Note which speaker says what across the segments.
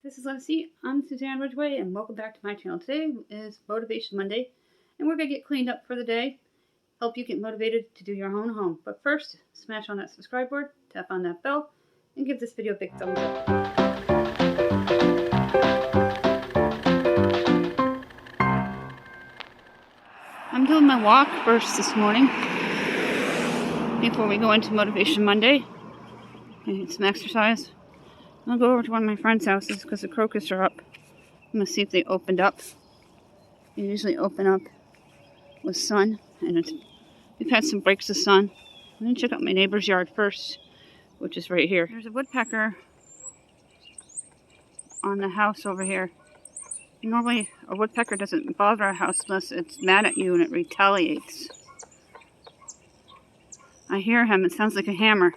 Speaker 1: This is Leslie. I'm Suzanne Ridgway, and welcome back to my channel. Today is Motivation Monday, and we're going to get cleaned up for the day, help you get motivated to do your own home. But first, smash on that subscribe board, tap on that bell, and give this video a big thumbs up. I'm doing my walk first this morning before we go into Motivation Monday. I need some exercise. I'll go over to one of my friends' houses because the crocus are up. I'm going to see if they opened up. They usually open up with sun, and we've had some breaks of sun. I'm going to check out my neighbor's yard first, which is right here. There's a woodpecker on the house over here. Normally, a woodpecker doesn't bother a house unless it's mad at you and it retaliates. I hear him. It sounds like a hammer.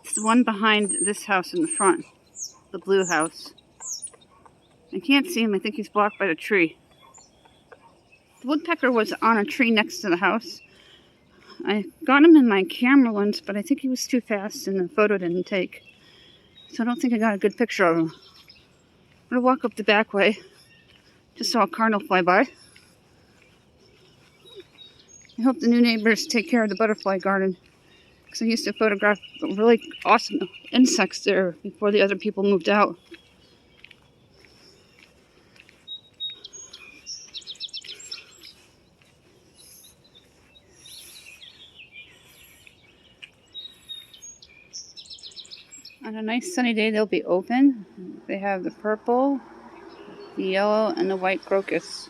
Speaker 1: It's the one behind this house in the front, the blue house. I can't see him. I think he's blocked by the tree. The woodpecker was on a tree next to the house. I got him in my camera lens, but I think he was too fast and the photo didn't take. So I don't think I got a good picture of him. I'm going to walk up the back way. Just saw a cardinal fly by. I hope the new neighbors take care of the butterfly garden, because I used to photograph really awesome insects there before the other people moved out. On a nice sunny day, they'll be open. They have the purple, the yellow, and the white crocus.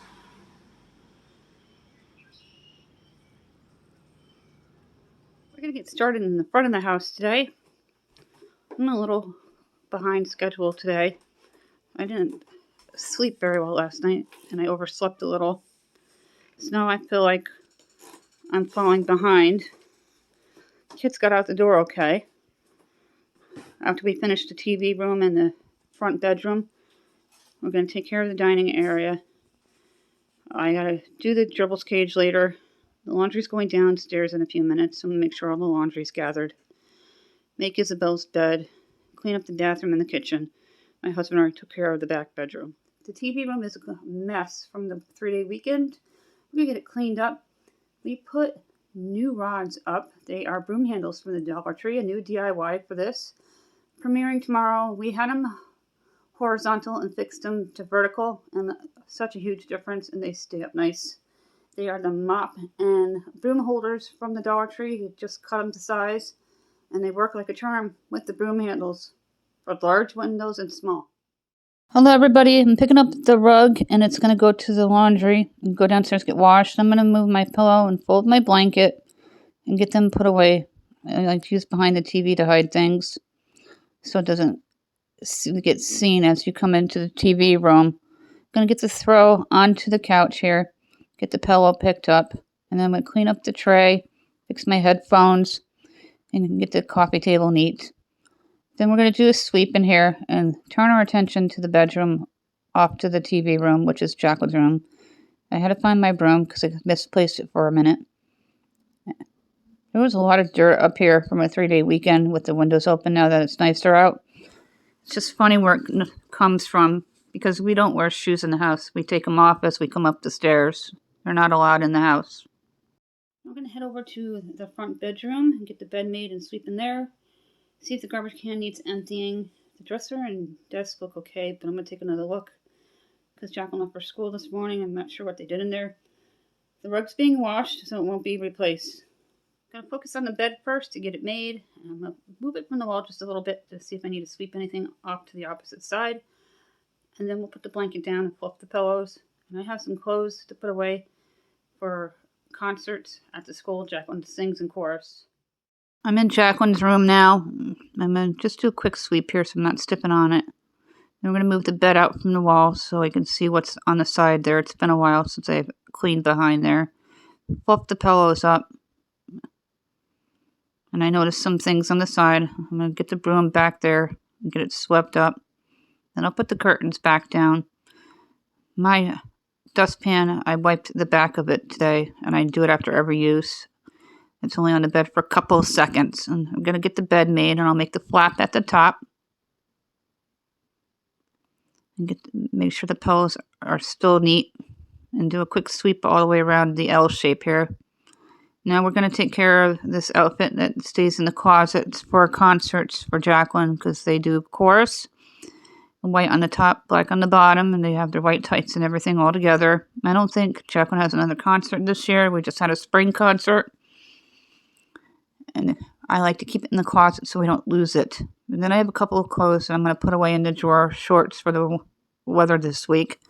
Speaker 1: We're going to get started in the front of the house today. I'm a little behind schedule today. I didn't sleep very well last night, and I overslept a little. So now I feel like I'm falling behind. Kids got out the door okay. After we finish the TV room and the front bedroom, we're going to take care of the dining area. I got to do the gerbils cage later. The laundry's going downstairs in a few minutes. I'm going to make sure all the laundry's gathered. Make Isabel's bed. Clean up the bathroom and the kitchen. My husband already took care of the back bedroom. The TV room is a mess from the 3-day weekend. We're going to get it cleaned up. We put new rods up. They are broom handles from the Dollar Tree, a new DIY for this. Premiering tomorrow. We had them horizontal and fixed them to vertical, and such a huge difference, and they stay up nice. They are the mop and broom holders from the Dollar Tree. You just cut them to size, and they work like a charm with the broom handles for large windows and small. Hello everybody, I'm picking up the rug and it's going to go to the laundry and go downstairs get washed. I'm going to move my pillow and fold my blanket and get them put away. I like to use behind the TV to hide things so it doesn't get seen as you come into the TV room. I'm going to get the throw onto the couch here, get the pillow picked up, and then I'm going to clean up the tray, fix my headphones, and get the coffee table neat. Then we're going to do a sweep in here and turn our attention to the bedroom off to the TV room, which is Jacqueline's room. I had to find my broom because I misplaced it for a minute. There was a lot of dirt up here from a 3-day weekend with the windows open now that it's nicer out. It's just funny where it comes from because we don't wear shoes in the house. We take them off as we come up the stairs. They're not allowed in the house. I'm going to head over to the front bedroom and get the bed made and sweep in there. See if the garbage can needs emptying. The dresser and desk look okay, but I'm going to take another look because Jacqueline left for school this morning. I'm not sure what they did in there. The rug's being washed, so it won't be replaced. I'm going to focus on the bed first to get it made. I'm going to move it from the wall just a little bit to see if I need to sweep anything off to the opposite side. And then we'll put the blanket down and fluff the pillows. And I have some clothes to put away for concerts at the school. Jacqueline sings in chorus. I'm in Jacqueline's room now. I'm going to just do a quick sweep here so I'm not stepping on it. Then we're going to move the bed out from the wall so I can see what's on the side there. It's been a while since I've cleaned behind there. Fluff the pillows up. And I noticed some things on the side. I'm going to get the broom back there and get it swept up. Then I'll put the curtains back down. My dustpan, I wiped the back of it today, and I do it after every use. It's only on the bed for a couple of seconds. And I'm going to get the bed made, and I'll make the flap at the top. and make sure the pillows are still neat, and do a quick sweep all the way around the L shape here. Now we're going to take care of this outfit that stays in the closet for concerts for Jacqueline, because they do chorus. White on the top, black on the bottom, and they have their white tights and everything all together. I don't think Jacqueline has another concert this year. We just had a spring concert. And I like to keep it in the closet so we don't lose it. And then I have a couple of clothes that I'm going to put away in the drawer, shorts for the weather this week.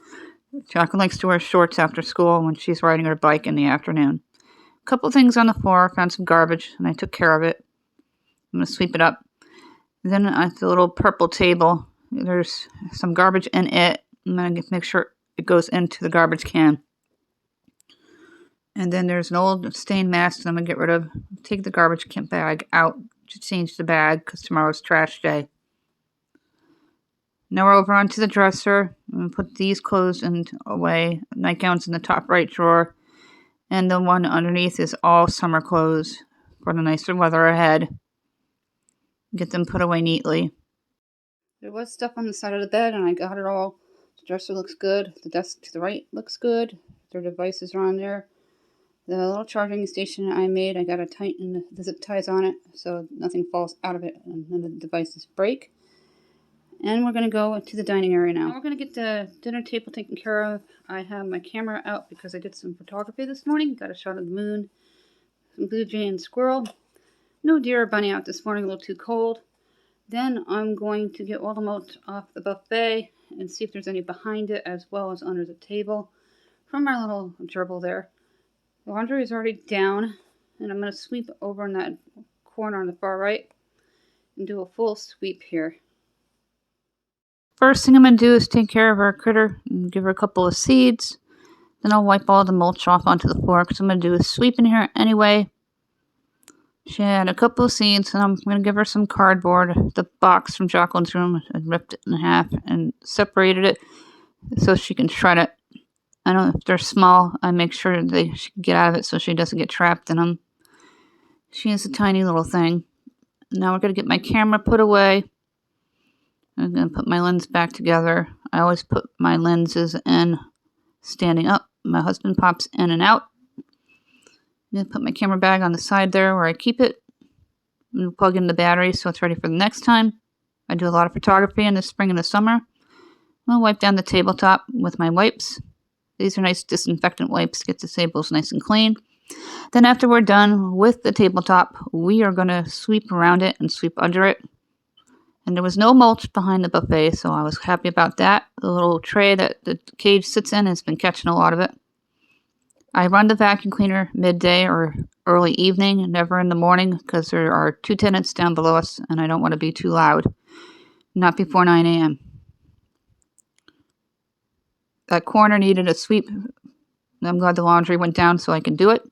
Speaker 1: Jacqueline likes to wear shorts after school when she's riding her bike in the afternoon. A couple things on the floor, found some garbage, and I took care of it. I'm going to sweep it up. Then at the little purple table, there's some garbage in it. I'm going to make sure it goes into the garbage can. And then there's an old stained mask that I'm going to get rid of. Take the garbage can bag out to change the bag because tomorrow's trash day. Now we're over onto the dresser. I'm going to put these clothes away. Nightgowns in the top right drawer. And the one underneath is all summer clothes for the nicer weather ahead. Get them put away neatly. There was stuff on the side of the bed, and I got it all. The dresser looks good. The desk to the right looks good. Their devices are on there. The little charging station I made, I got to tighten the zip ties on it so nothing falls out of it and none of the devices break. And we're going to go to the dining area now. We're going to get the dinner table taken care of. I have my camera out because I did some photography this morning. Got a shot of the moon, some blue jay and squirrel. No deer or bunny out this morning, a little too cold. Then I'm going to get all the mulch off the buffet and see if there's any behind it as well as under the table from our little gerbil there. The laundry is already down, and I'm going to sweep over in that corner on the far right and do a full sweep here. First thing I'm going to do is take care of our critter and give her a couple of seeds. Then I'll wipe all the mulch off onto the floor because I'm going to do a sweep in here anyway. She had a couple of seeds, and I'm going to give her some cardboard. The box from Jacqueline's room, I ripped it in half and separated it so she can shred it. I don't know if they're small. I make sure she can get out of it so she doesn't get trapped in them. She is a tiny little thing. Now we're going to get my camera put away. I'm going to put my lens back together. I always put my lenses in standing up. My husband pops in and out. I'm going to put my camera bag on the side there where I keep it. I'm going to plug in the battery so it's ready for the next time. I do a lot of photography in the spring and the summer. I'll wipe down the tabletop with my wipes. These are nice disinfectant wipes to get the tables nice and clean. Then after we're done with the tabletop, we are going to sweep around it and sweep under it. And there was no mulch behind the buffet, so I was happy about that. The little tray that the cage sits in has been catching a lot of it. I run the vacuum cleaner midday or early evening, never in the morning, because there are 2 tenants down below us, and I don't want to be too loud. Not before 9 a.m. That corner needed a sweep. I'm glad the laundry went down so I can do it.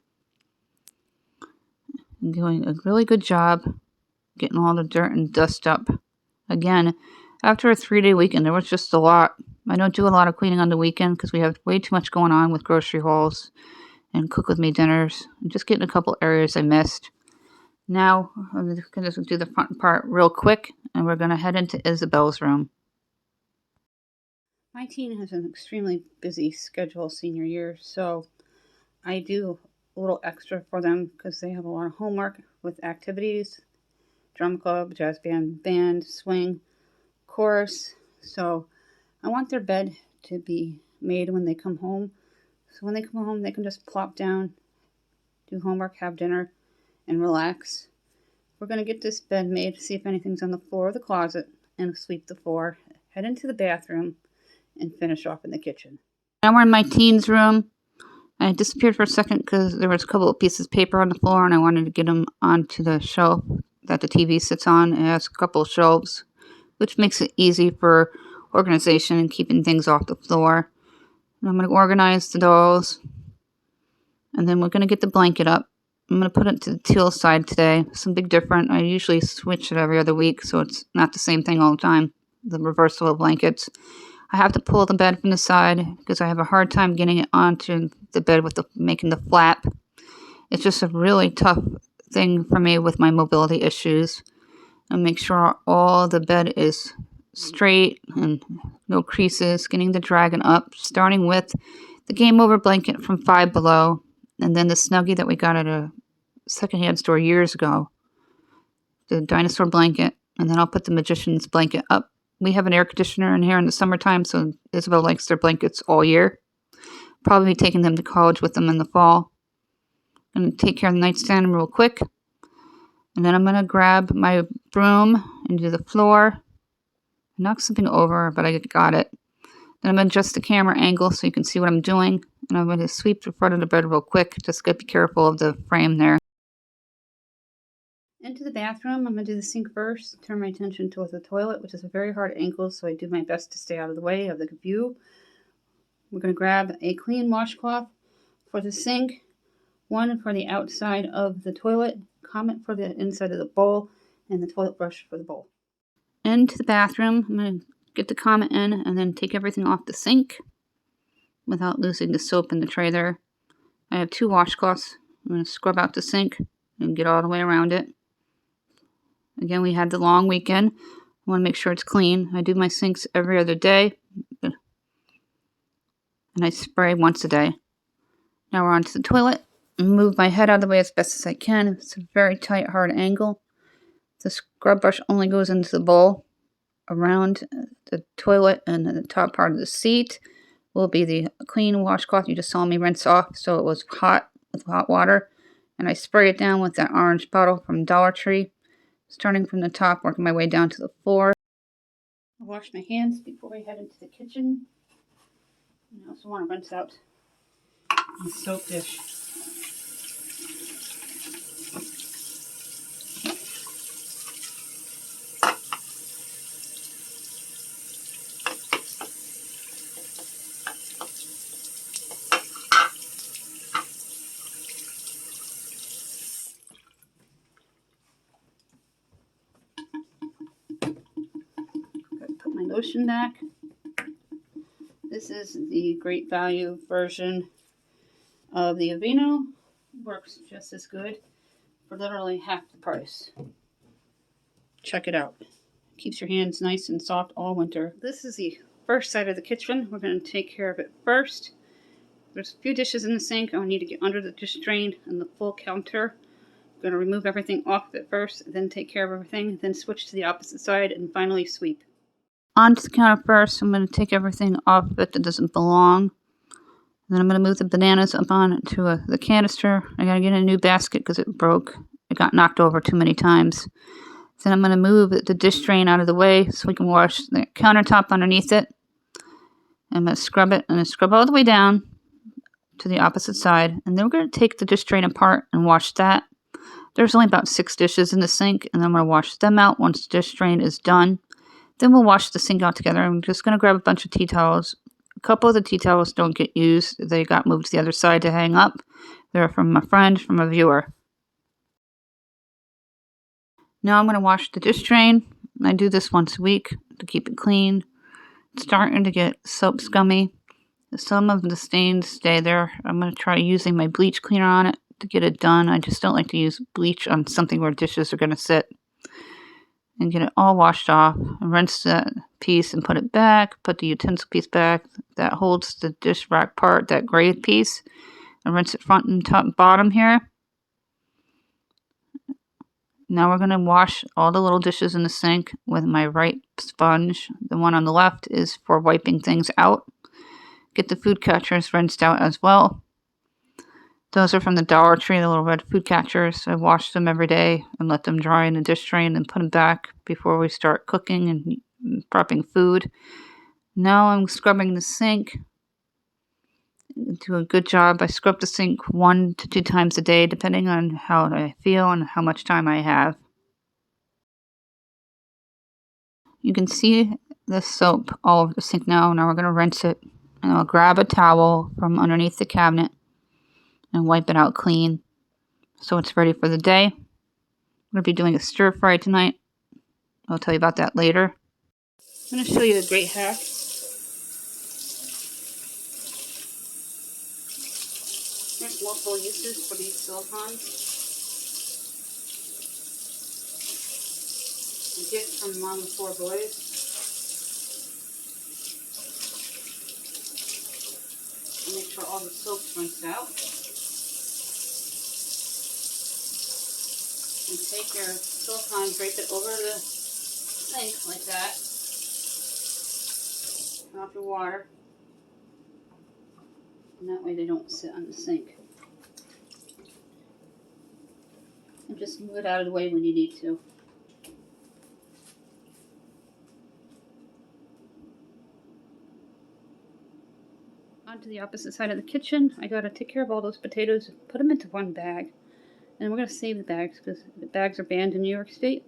Speaker 1: I'm doing a really good job getting all the dirt and dust up. Again, after a 3-day weekend, there was just a lot. I don't do a lot of cleaning on the weekend because we have way too much going on with grocery hauls and cook with me dinners. I'm just getting a couple areas I missed. Now, I'm going to do the front part real quick, and we're going to head into Isabel's room. My teen has an extremely busy schedule senior year, so I do a little extra for them because they have a lot of homework with activities, drum club, jazz band, swing, chorus. So I want their bed to be made when they come home. So when they come home, they can just plop down, do homework, have dinner, and relax. We're going to get this bed made, see if anything's on the floor of the closet, and sweep the floor, head into the bathroom, and finish off in the kitchen. Now we're in my teen's room. I disappeared for a second because there was a couple of pieces of paper on the floor and I wanted to get them onto the shelf that the TV sits on. It has a couple of shelves, which makes it easy for organization and keeping things off the floor. And I'm going to organize the dolls. And then we're going to get the blanket up. I'm going to put it to the teal side today. Something different. I usually switch it every other week, so it's not the same thing all the time. The reversible blankets. I have to pull the bed from the side because I have a hard time getting it onto the bed with making the flap. It's just a really tough thing for me with my mobility issues. And make sure all the bed is straight and no creases, getting the dragon up, starting with the Game Over blanket from Five Below, and then the Snuggie that we got at a secondhand store years ago, the dinosaur blanket, and then I'll put the Magician's blanket up. We have an air conditioner in here in the summertime, so Isabel likes their blankets all year. Probably be taking them to college with them in the fall. I'm going to take care of the nightstand real quick, and then I'm going to grab my broom and do the floor. Knock something over, but I got it. Then I'm going to adjust the camera angle so you can see what I'm doing. And I'm going to sweep the front of the bed real quick. Just got to be careful of the frame there. Into the bathroom, I'm going to do the sink first. Turn my attention towards the toilet, which is a very hard angle, so I do my best to stay out of the way of the view. We're going to grab a clean washcloth for the sink, one for the outside of the toilet, Comet for the inside of the bowl, and the toilet brush for the bowl. Into the bathroom, I'm going to get the Comet in and then take everything off the sink without losing the soap in the tray there. I have 2 washcloths. I'm going to scrub out the sink and get all the way around it. Again, we had the long weekend. I want to make sure it's clean. I do my sinks every other day, and I spray once a day. Now we're onto the toilet. Move my head out of the way as best as I can. It's a very tight, hard angle. The scrub brush only goes into the bowl. Around the toilet and the top part of the seat will be the clean washcloth you just saw me rinse off, so it was hot with hot water. And I spray it down with that orange bottle from Dollar Tree, starting from the top, working my way down to the floor. I wash my hands before I head into the kitchen. And I also want to rinse out the soap dish. Put my lotion back. This is the Great Value version of the Aveeno. Works just as good for literally half the price. Check it out. Keeps your hands nice and soft all winter. This is the first side of the kitchen. We're going to take care of it first. There's a few dishes in the sink. I need to get under the dish drain and the full counter. I'm going to remove everything off of it first, then take care of everything, then switch to the opposite side, and finally sweep. Onto the counter first. I'm going to take everything off of it that doesn't belong. Then I'm going to move the bananas up onto the canister. I got to get a new basket because it broke. It got knocked over too many times. Then I'm going to move the dish drain out of the way so we can wash the countertop underneath it. I'm going to scrub it and scrub all the way down to the opposite side. And then we're going to take the dish drain apart and wash that. There's only about 6 dishes in the sink, and then I'm going to wash them out once the dish drain is done. Then we'll wash the sink out together. I'm just going to grab a bunch of tea towels. A couple of the tea towels don't get used. They got moved to the other side to hang up. They're from a friend, from a viewer. Now I'm going to wash the dish drain. I do this once a week to keep it clean. It's starting to get soap scummy. Some of the stains stay there. I'm going to try using my bleach cleaner on it to get it done. I just don't like to use bleach on something where dishes are going to sit. And get it all washed off. And rinse that piece and put it back. Put the utensil piece back. That holds the dish rack part, that gray piece. And rinse it front and top and bottom here. Now we're going to wash all the little dishes in the sink with my right sponge. The one on the left is for wiping things out. Get the food catchers rinsed out as well. Those are from the Dollar Tree, the little red food catchers. I wash them every day and let them dry in the dish drain and put them back before we start cooking and prepping food. Now I'm scrubbing the sink. Do a good job. I scrub the sink 1 to 2 times a day, depending on how I feel and how much time I have. You can see the soap all over the sink now. Now we're going to rinse it. And I'll grab a towel from underneath the cabinet and wipe it out clean so it's ready for the day. I'm going to be doing a stir fry tonight. I'll tell you about that later. I'm going to show you a great hack. There's multiple uses for these silicons. A gift from Mom of 4 boys. for all the soap rinsed out. And take your silicone, drape it over the sink like that. Turn off your water. And that way they don't sit on the sink. And just move it out of the way when you need to. On to the opposite side of the kitchen. I gotta take care of all those potatoes, put them into one bag. And we're gonna save the bags because the bags are banned in New York State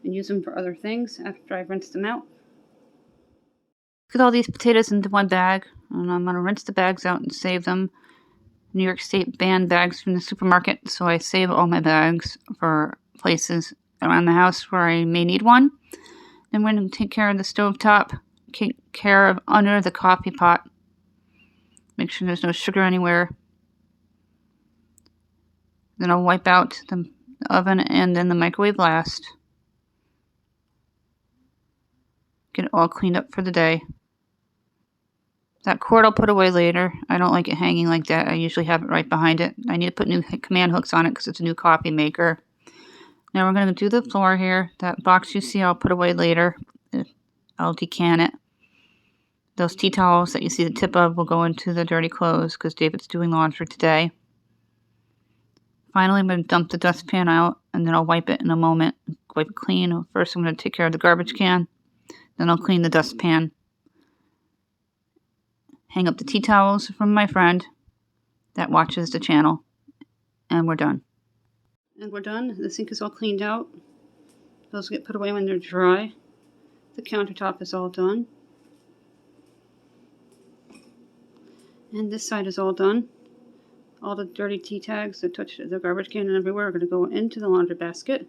Speaker 1: and use them for other things after I've rinsed them out. Put all these potatoes into one bag, and I'm gonna rinse the bags out and save them. New York State banned bags from the supermarket, so I save all my bags for places around the house where I may need one. Then we're going to take care of the stovetop, take care of under the coffee pot. Make sure there's no sugar anywhere. Then I'll wipe out the oven and then the microwave last. Get it all cleaned up for the day. That cord I'll put away later. I don't like it hanging like that. I usually have it right behind it. I need to put new command hooks on it because it's a new coffee maker. Now we're going to do the floor here. That box you see I'll put away later. I'll decan it. Those tea towels that you see the tip of will go into the dirty clothes because David's doing laundry today. Finally, I'm going to dump the dustpan out and then I'll wipe it in a moment. Wipe it clean. First I'm going to take care of the garbage can. Then I'll clean the dustpan. Hang up the tea towels from my friend that watches the channel. And we're done. And we're done. The sink is all cleaned out. Those get put away when they're dry. The countertop is all done. And this side is all done. All the dirty tea tags that touch the garbage can and everywhere are going to go into the laundry basket.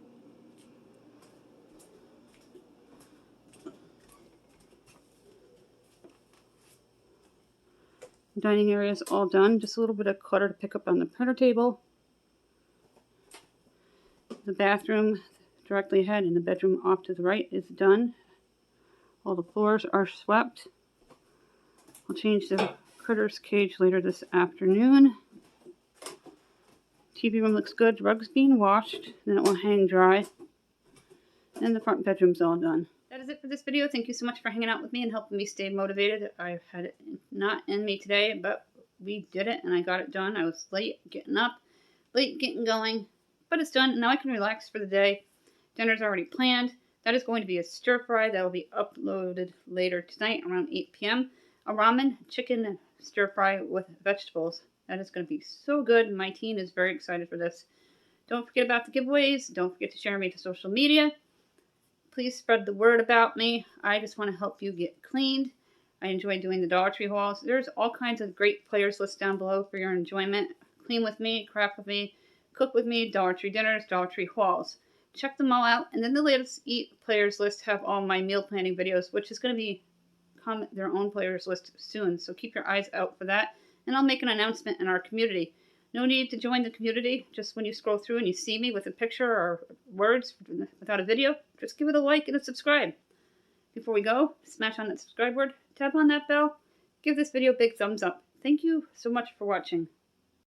Speaker 1: The dining area is all done. Just a little bit of clutter to pick up on the printer table. The bathroom directly ahead and the bedroom off to the right is done. All the floors are swept. I'll change the critters cage later this afternoon. TV room looks good. Rug's being washed. Then it will hang dry. And the front bedroom's all done. That is it for this video. Thank you so much for hanging out with me and helping me stay motivated. I've had it not in me today, but we did it and I got it done. I was late getting up, late getting going, but it's done. Now I can relax for the day. Dinner's already planned. That is going to be a stir fry that will be uploaded later tonight around 8 p.m. A ramen chicken stir fry with vegetables. That is going to be so good. My team is very excited for this. Don't forget about the giveaways. Don't forget to share me to social media. Please spread the word about me. I just want to help you get cleaned. I enjoy doing the Dollar Tree hauls. There's all kinds of great players lists down below for your enjoyment. Clean with me, craft with me, cook with me, Dollar Tree dinners, Dollar Tree hauls. Check them all out. And then the latest Eat Players list have all my meal planning videos, which is going to be their own players list soon. So keep your eyes out for that. And I'll make an announcement in our community. No need to join the community. Just when you scroll through and you see me with a picture or words without a video, just give it a like and a subscribe. Before we go, smash on that subscribe word, tap on that bell, give this video a big thumbs up. Thank you so much for watching.